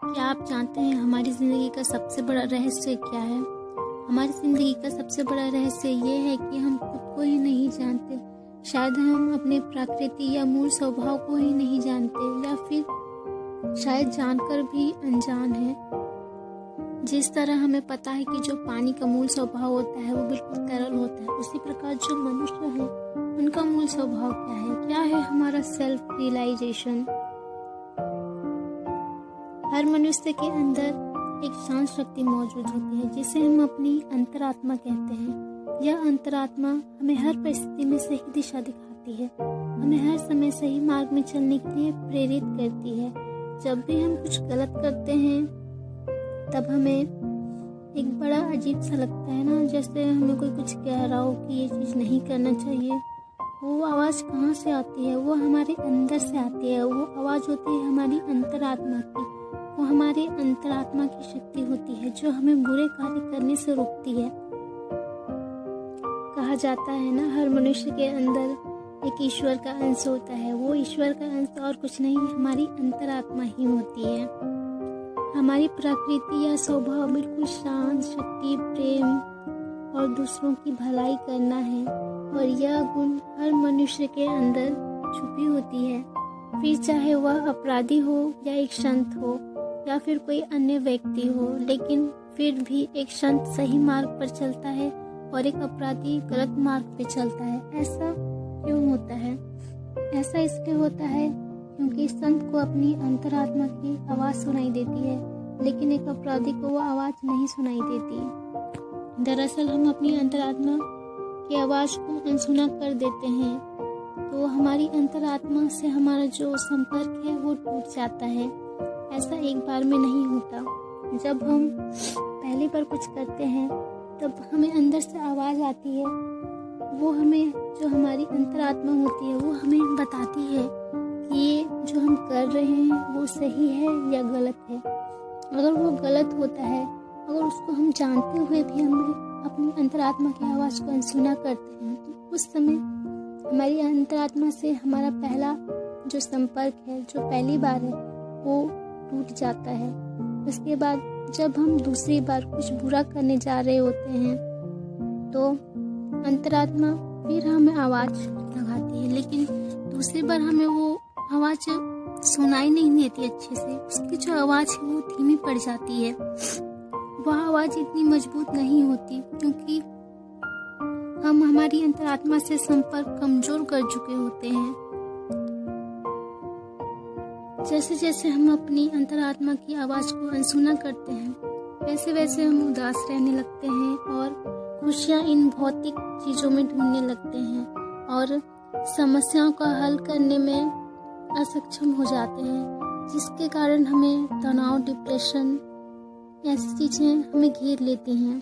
क्या आप जानते हैं हमारी ज़िंदगी का सबसे बड़ा रहस्य क्या है? हमारी ज़िंदगी का सबसे बड़ा रहस्य ये है कि हम खुद को ही नहीं जानते। शायद हम अपने प्रकृति या मूल स्वभाव को ही नहीं जानते, या फिर शायद जानकर भी अनजान है। जिस तरह हमें पता है कि जो पानी का मूल स्वभाव होता है वो बिल्कुल तरल होता है, उसी प्रकार जो मनुष्य है उनका मूल स्वभाव क्या है? क्या है हमारा सेल्फ रियलाइजेशन? हर मनुष्य के अंदर एक शांत शक्ति मौजूद होती है जिसे हम अपनी अंतरात्मा कहते हैं। यह अंतरात्मा हमें हर परिस्थिति में सही दिशा दिखाती है, हमें हर समय सही मार्ग में चलने के लिए प्रेरित करती है। जब भी हम कुछ गलत करते हैं तब हमें एक बड़ा अजीब सा लगता है ना, जैसे हमें कोई कुछ कह रहा हो कि ये चीज़ नहीं करना चाहिए। वो आवाज़ कहाँ से आती है? वो हमारे अंदर से आती है। वो आवाज़ होती है हमारी अंतरात्मा की। वो हमारी अंतरात्मा की शक्ति होती है जो हमें बुरे कार्य करने से रोकती है। कहा जाता है ना, हर मनुष्य के अंदर एक ईश्वर का अंश होता है। वो ईश्वर का अंश और कुछ नहीं, हमारी अंतरात्मा ही होती है। हमारी प्रकृति या स्वभाव बिल्कुल शांत, शक्ति, प्रेम और दूसरों की भलाई करना है, और यह गुण हर मनुष्य के अंदर छुपी होती है। फिर चाहे वह अपराधी हो या एक संत हो या फिर कोई अन्य व्यक्ति हो, लेकिन फिर भी एक संत सही मार्ग पर चलता है और एक अपराधी गलत मार्ग पर चलता है। ऐसा क्यों होता है? ऐसा इसलिए होता है क्योंकि संत को अपनी अंतरात्मा की आवाज़ सुनाई देती है, लेकिन एक अपराधी को वो आवाज़ नहीं सुनाई देती। दरअसल हम अपनी अंतरात्मा की आवाज़ को अनसुना कर देते हैं, तो हमारी अंतरात्मा से हमारा जो संपर्क है वो टूट जाता है। ऐसा एक बार में नहीं होता। जब हम पहली बार कुछ करते हैं तब हमें अंदर से आवाज़ आती है। वो हमें, जो हमारी अंतरात्मा होती है, वो हमें बताती है कि ये जो हम कर रहे हैं वो सही है या गलत है। अगर वो गलत होता है, अगर उसको हम जानते हुए भी हम अपनी अंतरात्मा की आवाज़ को अनसुना करते हैं, तो उस समय हमारी अंतरात्मा से हमारा पहला जो संपर्क है, जो पहली बार है, वो टूट जाता है। उसके बाद जब हम दूसरी बार कुछ बुरा करने जा रहे होते हैं तो अंतरात्मा फिर हमें आवाज़ लगाती है, लेकिन दूसरी बार हमें वो आवाज़ सुनाई नहीं देती अच्छे से। उसकी जो आवाज़ है वो धीमी पड़ जाती है। वह आवाज़ इतनी मजबूत नहीं होती क्योंकि हम हमारी अंतरात्मा से संपर्क कमज़ोर कर चुके होते हैं। जैसे जैसे हम अपनी अंतरात्मा की आवाज़ को अनसुना करते हैं, वैसे वैसे हम उदास रहने लगते हैं और खुशियाँ इन भौतिक चीज़ों में ढूंढने लगते हैं और समस्याओं का हल करने में असक्षम हो जाते हैं, जिसके कारण हमें तनाव, डिप्रेशन, ऐसी चीज़ें हमें घेर लेती हैं।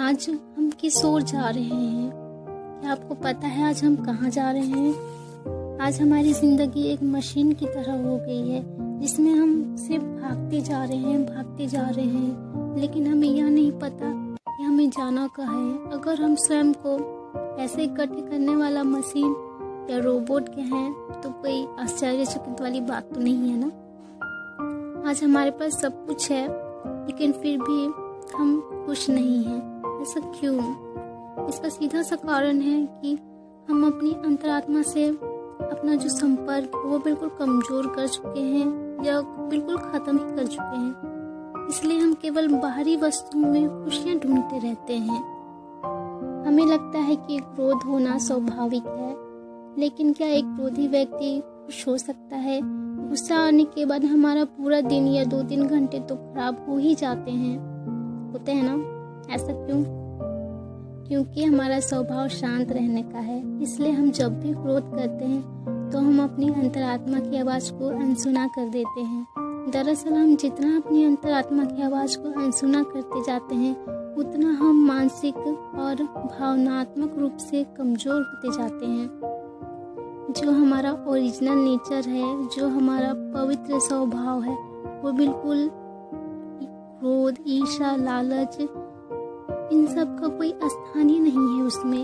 आज हम किस ओर जा रहे हैं? क्या आपको पता है आज हम कहाँ जा रहे हैं? आज हमारी ज़िंदगी एक मशीन की तरह हो गई है जिसमें हम सिर्फ भागते जा रहे हैं, लेकिन हमें यह नहीं पता कि हमें जाना कहाँ है। अगर हम स्वयं को पैसे इकट्ठे करने वाला मशीन या रोबोट के हैं तो कोई आश्चर्यचकित वाली बात तो नहीं है ना। आज हमारे पास सब कुछ है, लेकिन फिर भी हम खुश नहीं हैं। ऐसा क्यों? इसका सीधा सा कारण है कि हम अपनी अंतरात्मा से अपना जो संपर्क वो बिल्कुल कमज़ोर कर चुके हैं या बिल्कुल ख़त्म ही कर चुके हैं। इसलिए हम केवल बाहरी वस्तुओं में खुशियाँ ढूंढते रहते हैं। हमें लगता है कि क्रोध होना स्वाभाविक है, लेकिन क्या एक क्रोधी व्यक्ति खुश हो सकता है? गुस्सा आने के बाद हमारा पूरा दिन या 2-3 घंटे तो खराब हो ही जाते हैं, होते हैं ना। ऐसा क्यों? क्योंकि हमारा स्वभाव शांत रहने का है। इसलिए हम जब भी क्रोध करते हैं तो हम अपनी अंतरात्मा की आवाज़ को अनसुना कर देते हैं। दरअसल हम जितना अपनी अंतरात्मा की आवाज़ को अनसुना करते जाते हैं, उतना हम मानसिक और भावनात्मक रूप से कमज़ोर होते जाते हैं। जो हमारा ओरिजिनल नेचर है, जो हमारा पवित्र स्वभाव है, वो बिल्कुल क्रोध, ईर्ष्या, लालच, इन सब का कोई स्थान ही नहीं है उसमें।